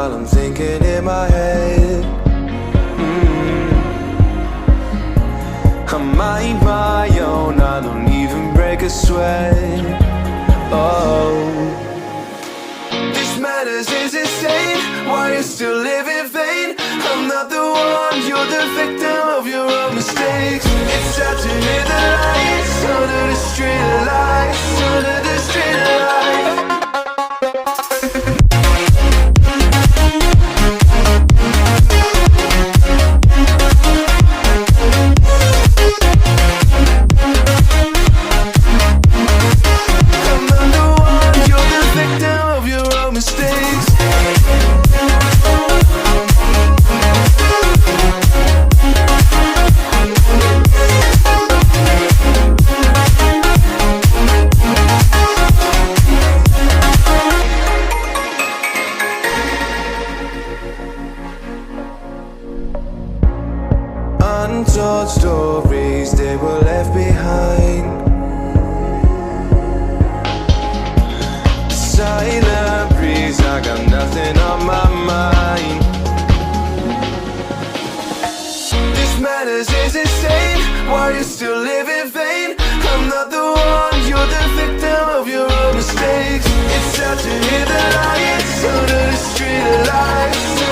while I'm thinking in my head. I mind my own, I don't even break a sweat. Oh, this madness is insane. Why you still live in vain? I'm not the one, you're the victim of your own mistakes. It's sad to hear the lights under the street lights, under the street lights. Untold stories, they were left behind. Silent breeze, I got nothing on my mind. This madness is insane. Why you still live in vain? I'm not the one, you're the victim of your own mistakes. It's sad to hear the lights under the street lights.